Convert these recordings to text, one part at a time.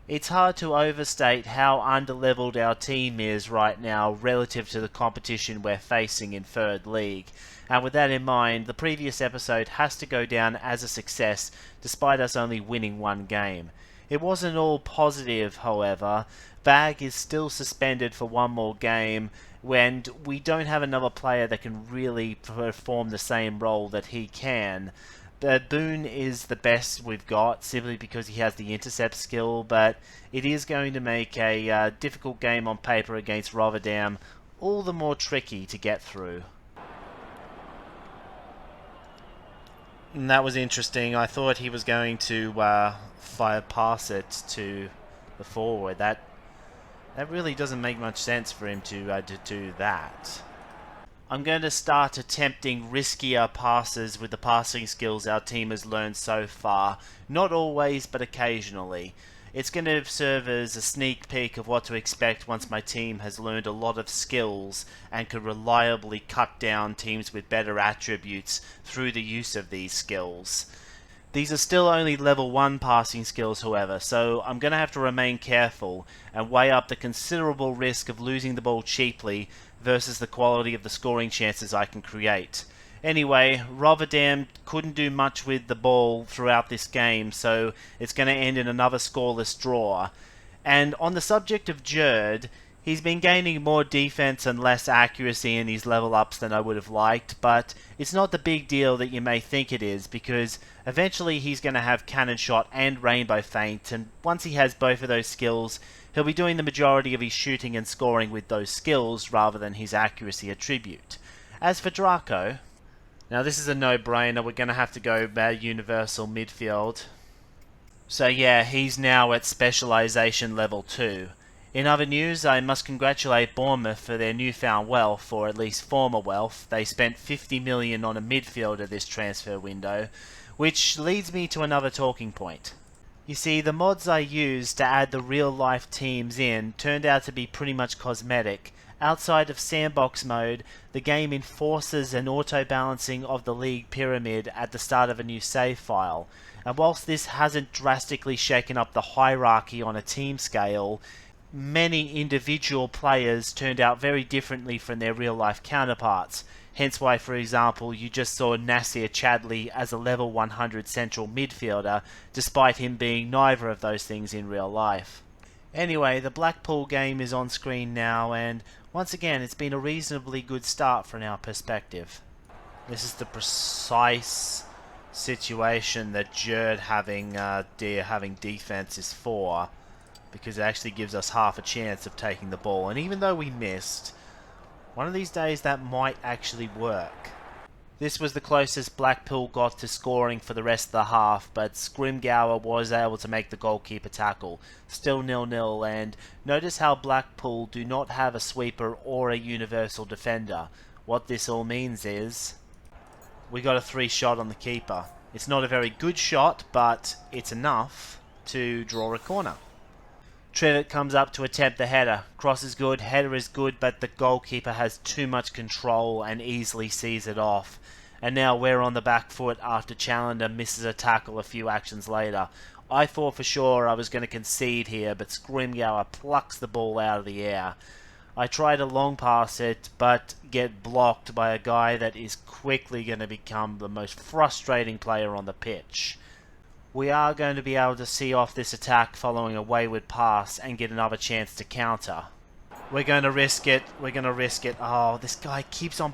It's hard to overstate how underleveled our team is right now relative to the competition we're facing in third league. And with that in mind, the previous episode has to go down as a success despite us only winning one game. It wasn't all positive, however. Bag is still suspended for one more game, and we don't have another player that can really perform the same role that he can. Boone is the best we've got simply because he has the intercept skill, but it is going to make a difficult game on paper against Rotterdam all the more tricky to get through. And that was interesting. I thought he was going to fire pass it to the forward. That really doesn't make much sense for him to do that. I'm going to start attempting riskier passes with the passing skills our team has learned so far. Not always, but occasionally. It's going to serve as a sneak peek of what to expect once my team has learned a lot of skills and can reliably cut down teams with better attributes through the use of these skills. These are still only level 1 passing skills, however, so I'm going to have to remain careful and weigh up the considerable risk of losing the ball cheaply versus the quality of the scoring chances I can create. Anyway, Rotterdam couldn't do much with the ball throughout this game, so it's going to end in another scoreless draw. And on the subject of Jerd, he's been gaining more defense and less accuracy in his level ups than I would have liked, but it's not the big deal that you may think it is, because eventually he's going to have Cannon Shot and Rainbow Feint, and once he has both of those skills, he'll be doing the majority of his shooting and scoring with those skills rather than his accuracy attribute. As for Draco, now this is a no-brainer. We're going to have to go universal midfield. So yeah, he's now at specialization level 2. In other news, I must congratulate Bournemouth for their newfound wealth, or at least former wealth. They spent 50 million on a midfielder this transfer window, which leads me to another talking point. You see, the mods I used to add the real-life teams in turned out to be pretty much cosmetic. Outside of sandbox mode, the game enforces an auto-balancing of the league pyramid at the start of a new save file. And whilst this hasn't drastically shaken up the hierarchy on a team scale, many individual players turned out very differently from their real-life counterparts. Hence why, for example, you just saw Nasir Chadli as a level 100 central midfielder, despite him being neither of those things in real life. Anyway, the Blackpool game is on screen now, and once again, it's been a reasonably good start from our perspective. This is the precise situation that Jerd having defense is for, because it actually gives us half a chance of taking the ball. And even though we missed, one of these days that might actually work. This was the closest Blackpool got to scoring for the rest of the half, but Scrimgour was able to make the goalkeeper tackle. Still 0-0, and notice how Blackpool do not have a sweeper or a universal defender. What this all means is we got a 3 shot on the keeper. It's not a very good shot, but it's enough to draw a corner. Trevitt comes up to attempt the header. Cross is good, header is good, but the goalkeeper has too much control and easily sees it off. And now we're on the back foot after Challenger misses a tackle a few actions later. I thought for sure I was going to concede here, but Scrimgour plucks the ball out of the air. I try to long pass it, but get blocked by a guy that is quickly going to become the most frustrating player on the pitch. We are going to be able to see off this attack following a wayward pass and get another chance to counter. We're going to risk it. We're going to risk it. Oh, this guy keeps on...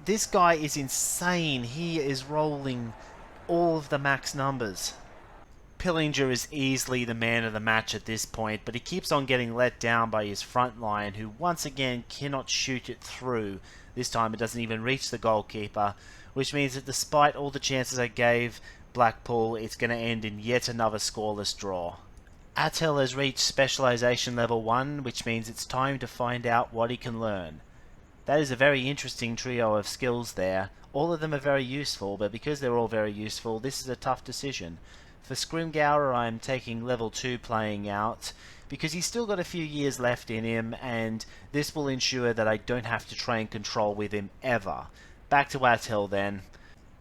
This guy is insane. He is rolling all of the max numbers. Pillinger is easily the man of the match at this point, but he keeps on getting let down by his front line, who once again cannot shoot it through. This time it doesn't even reach the goalkeeper, which means that despite all the chances I gave Blackpool, it's going to end in yet another scoreless draw. Attel has reached specialization level 1, which means it's time to find out what he can learn. That is a very interesting trio of skills there. All of them are very useful, but because they're all very useful, this is a tough decision. For Scrimgour, I'm taking level 2 playing out, because he's still got a few years left in him, and this will ensure that I don't have to train control with him ever. Back to Attel then.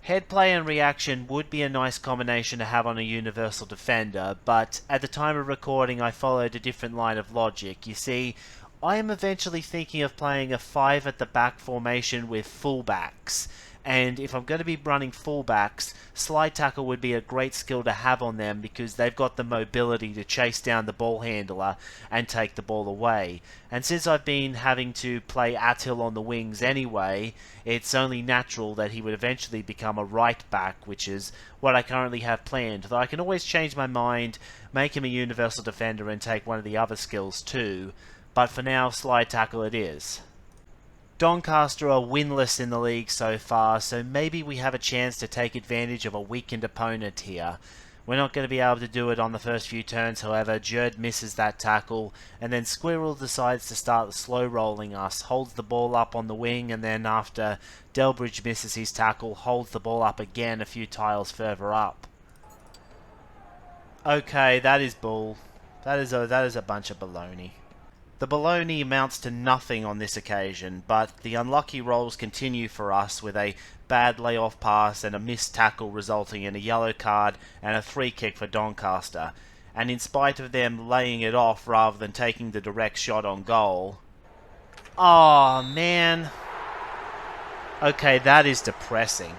Head play and reaction would be a nice combination to have on a universal defender, but at the time of recording I followed a different line of logic. You see, I am eventually thinking of playing a 5 at the back formation with fullbacks. And if I'm going to be running fullbacks, slide tackle would be a great skill to have on them because they've got the mobility to chase down the ball handler and take the ball away. And since I've been having to play Attil on the wings anyway, it's only natural that he would eventually become a right back, which is what I currently have planned. Though I can always change my mind, make him a universal defender and take one of the other skills too. But for now, slide tackle it is. Doncaster are winless in the league so far, so maybe we have a chance to take advantage of a weakened opponent here. We're not going to be able to do it on the first few turns, however. Jerd misses that tackle, and then Squirrel decides to start slow rolling us, holds the ball up on the wing, and then after Delbridge misses his tackle, holds the ball up again a few tiles further up. Okay, that is bull. That is a bunch of baloney. The baloney amounts to nothing on this occasion, but the unlucky rolls continue for us with a bad layoff pass and a missed tackle resulting in a yellow card and a free kick for Doncaster. And in spite of them laying it off rather than taking the direct shot on goal... Oh man. Okay, that is depressing.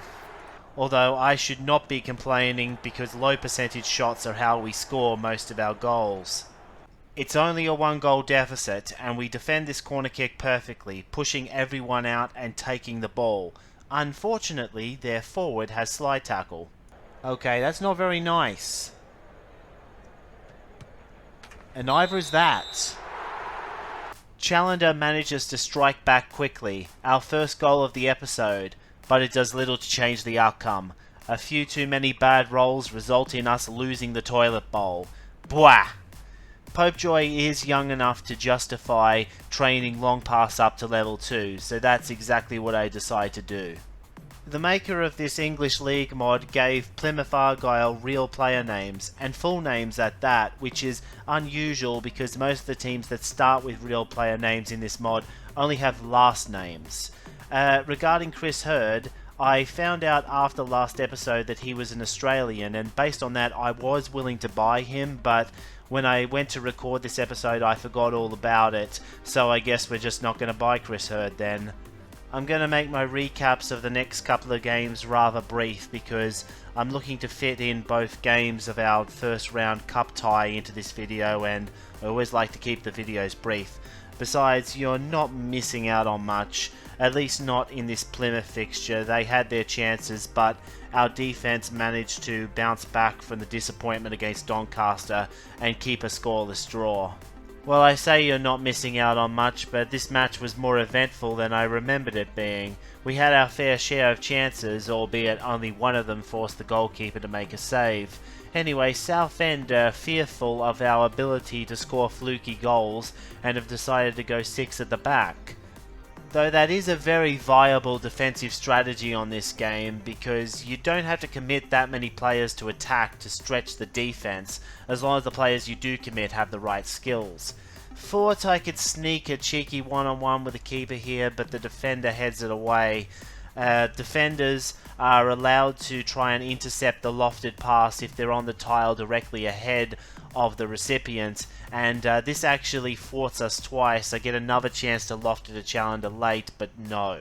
Although I should not be complaining because low percentage shots are how we score most of our goals. It's only a 1-goal deficit, and we defend this corner kick perfectly, pushing everyone out and taking the ball. Unfortunately, their forward has slide tackle. Okay, that's not very nice. And neither is that. Challenger manages to strike back quickly, our first goal of the episode, but it does little to change the outcome. A few too many bad rolls result in us losing the toilet bowl. Bwah! Popejoy is young enough to justify training long pass up to level 2, so that's exactly what I decide to do. The maker of this English League mod gave Plymouth Argyle real player names, and full names at that, which is unusual because most of the teams that start with real player names in this mod only have last names. Regarding Chris Hurd, I found out after last episode that he was an Australian, and based on that I was willing to buy him, but when I went to record this episode I forgot all about it, so I guess we're just not going to buy Chris Hurd then. I'm going to make my recaps of the next couple of games rather brief because I'm looking to fit in both games of our first round cup tie into this video, and I always like to keep the videos brief. Besides, you're not missing out on much, at least not in this Plymouth fixture. They had their chances, but our defense managed to bounce back from the disappointment against Doncaster and keep a scoreless draw. Well, I say you're not missing out on much, but this match was more eventful than I remembered it being. We had our fair share of chances, albeit only one of them forced the goalkeeper to make a save. Anyway, Southend are fearful of our ability to score fluky goals and have decided to go 6 at the back. Though that is a very viable defensive strategy on this game because you don't have to commit that many players to attack to stretch the defense as long as the players you do commit have the right skills. Thought I could sneak a cheeky one-on-one with the keeper here, but the defender heads it away. Defenders are allowed to try and intercept the lofted pass if they're on the tile directly ahead of the recipient, and this actually thwarts us twice. I get another chance to loft it to Challenger late, but no.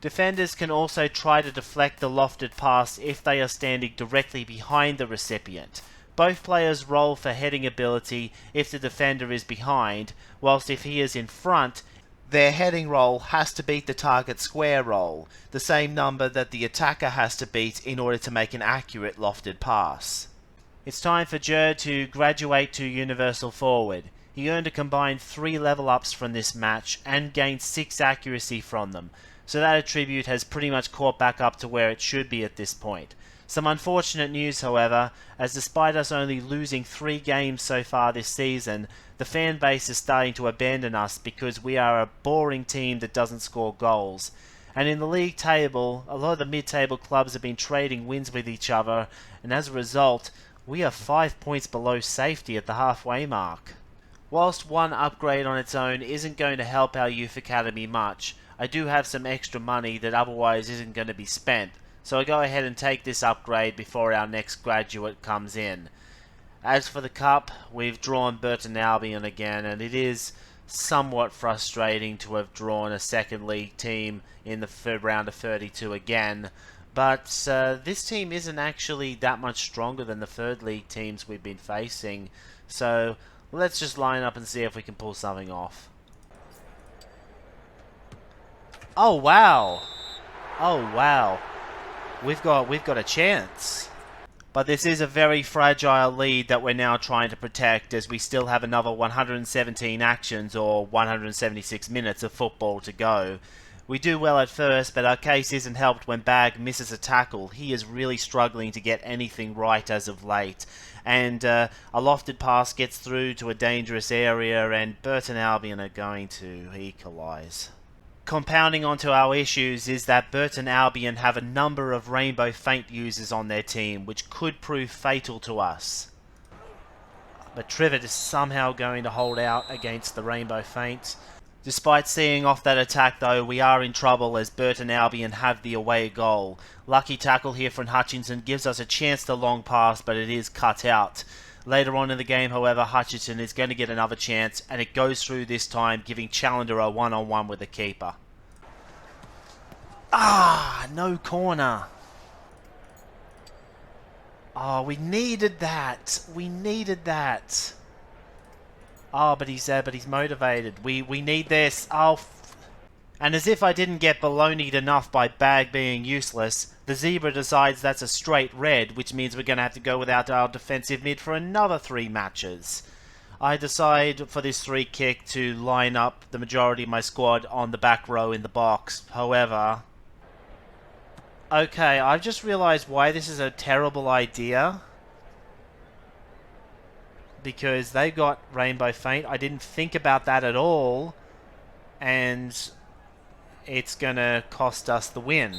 Defenders can also try to deflect the lofted pass if they are standing directly behind the recipient. Both players roll for heading ability if the defender is behind, whilst if he is in front, their heading roll has to beat the target square roll, the same number that the attacker has to beat in order to make an accurate lofted pass. It's time for Jerd to graduate to Universal Forward. He earned a combined 3 level ups from this match and gained 6 accuracy from them, so that attribute has pretty much caught back up to where it should be at this point. Some unfortunate news, however, as despite us only losing 3 games so far this season, the fan base is starting to abandon us because we are a boring team that doesn't score goals. And in the league table, a lot of the mid-table clubs have been trading wins with each other, and as a result, we are 5 points below safety at the halfway mark. Whilst one upgrade on its own isn't going to help our youth academy much, I do have some extra money that otherwise isn't going to be spent, so I go ahead and take this upgrade before our next graduate comes in. As for the cup, we've drawn Burton Albion again, and it is somewhat frustrating to have drawn a second league team in the third round of 32 again, but this team isn't actually that much stronger than the third league teams we've been facing, so let's just line up and see if we can pull something off. Oh wow! Oh wow! We've got a chance. But this is a very fragile lead that we're now trying to protect, as we still have another 117 actions or 176 minutes of football to go. We do well at first, but our case isn't helped when Bagg misses a tackle. He is really struggling to get anything right as of late. And a lofted pass gets through to a dangerous area, and Burton Albion are going to equalise. Compounding onto our issues is that Burton Albion have a number of Rainbow Feint users on their team, which could prove fatal to us. But Trivet is somehow going to hold out against the Rainbow Feint. Despite seeing off that attack though, we are in trouble as Burton Albion have the away goal. Lucky tackle here from Hutchinson gives us a chance to long pass, but it is cut out. Later on in the game, however, Hutchinson is going to get another chance, and it goes through this time, giving Challenger a one-on-one with the keeper. Ah, no corner. Oh, we needed that. We needed that. Oh, but he's motivated. We need this. Oh, and as if I didn't get baloneyed enough by Bagg being useless, the Zebra decides that's a straight red, which means we're going to have to go without our defensive mid for another 3 matches. I decide for this free kick to line up the majority of my squad on the back row in the box. However... Okay, I've just realised why this is a terrible idea. Because they got Rainbow Feint. I didn't think about that at all. And it's gonna cost us the win.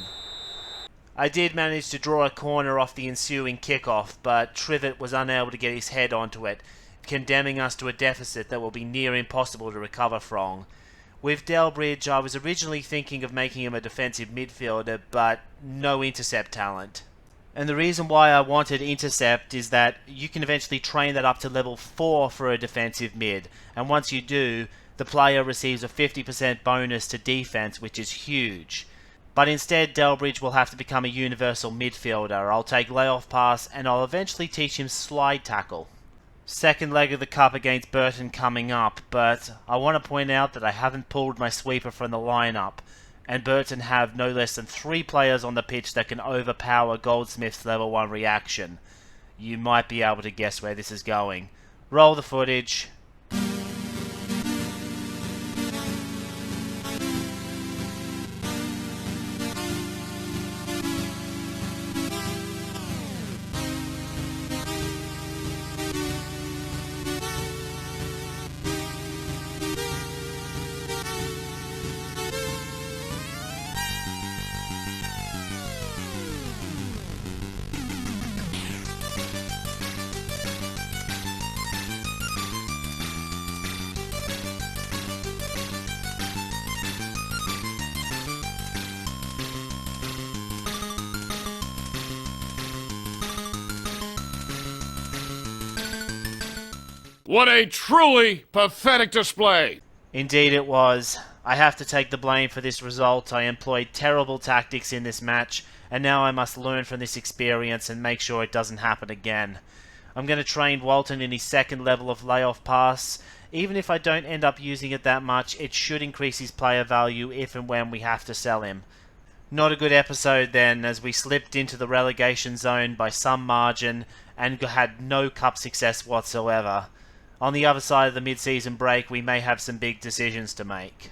I did manage to draw a corner off the ensuing kickoff, but Trivet was unable to get his head onto it, condemning us to a deficit that will be near impossible to recover from. With Delbridge, I was originally thinking of making him a defensive midfielder, but no intercept talent. And the reason why I wanted intercept is that you can eventually train that up to level 4 for a defensive mid, and once you do, the player receives a 50% bonus to defense, which is huge. But instead, Delbridge will have to become a universal midfielder. I'll take layoff pass, and I'll eventually teach him slide tackle. Second leg of the cup against Burton coming up, but I want to point out that I haven't pulled my sweeper from the lineup, and Burton have no less than 3 players on the pitch that can overpower Goldsmith's level 1 reaction. You might be able to guess where this is going. Roll the footage. What a truly pathetic display! Indeed it was. I have to take the blame for this result. I employed terrible tactics in this match, and now I must learn from this experience and make sure it doesn't happen again. I'm going to train Walton in his second level of layoff pass. Even if I don't end up using it that much, it should increase his player value if and when we have to sell him. Not a good episode then, as we slipped into the relegation zone by some margin and had no cup success whatsoever. On the other side of the mid-season break, we may have some big decisions to make.